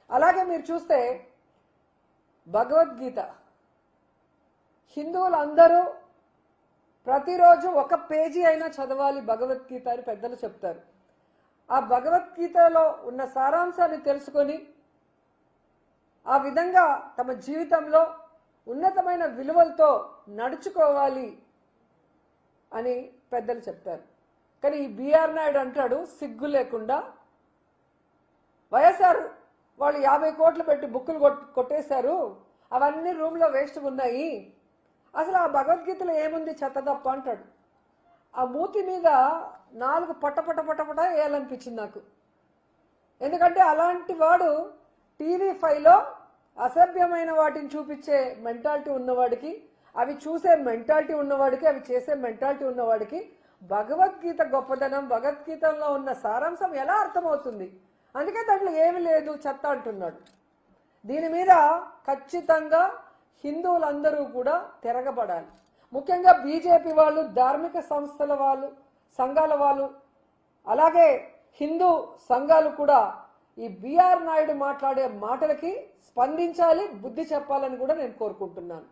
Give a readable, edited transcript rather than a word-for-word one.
అలాగే మీరు చూస్తే భగవద్గీత హిందువులందరూ ప్రతిరోజు ఒక పేజీ అయినా చదవాలి భగవద్గీత అని పెద్దలు చెప్తారు. ఆ భగవద్గీతలో ఉన్న సారాంశాన్ని తెలుసుకొని ఆ విధంగా తమ జీవితంలో ఉన్నతమైన విలువలతో నడుచుకోవాలి అని పెద్దలు చెప్తారు. కానీ ఈ బిఆర్ నాయుడు అంటాడు సిగ్గు లేకుండా, వైఎస్ఆర్ వాళ్ళు 50 కోట్లు పెట్టి బుక్కులు కొట్టేశారు, అవన్నీ రూమ్లో వేస్ట్ ఉన్నాయి, అసలు ఆ భగవద్గీతలో ఏముంది చెత్తదప్ప అంటాడు. ఆ మూతి మీద 4 పటపట వేయాలనిపించింది నాకు. ఎందుకంటే అలాంటి వాడు TV5లో అసభ్యమైన వాటిని చూపించే మెంటాలిటీ ఉన్నవాడికి, అవి చూసే మెంటాలిటీ ఉన్నవాడికి, అవి చేసే మెంటాలిటీ ఉన్నవాడికి భగవద్గీత గొప్పదనం, భగవద్గీతలో ఉన్న సారాంశం ఎలా అర్థమవుతుంది? అందుకే దాంట్లో ఏమి లేదు చెత్త అంటున్నాడు. దీని మీద ఖచ్చితంగా హిందువులందరూ కూడా తిరగబడాలి. ముఖ్యంగా బీజేపీ వాళ్ళు, ధార్మిక సంస్థల వాళ్ళు, సంఘాల వాళ్ళు, అలాగే హిందూ సంఘాలు కూడా ఈ బిఆర్ నాయుడు మాట్లాడే మాటలకి స్పందించాలి, బుద్ధి చెప్పాలని కూడా నేను కోరుకుంటున్నాను.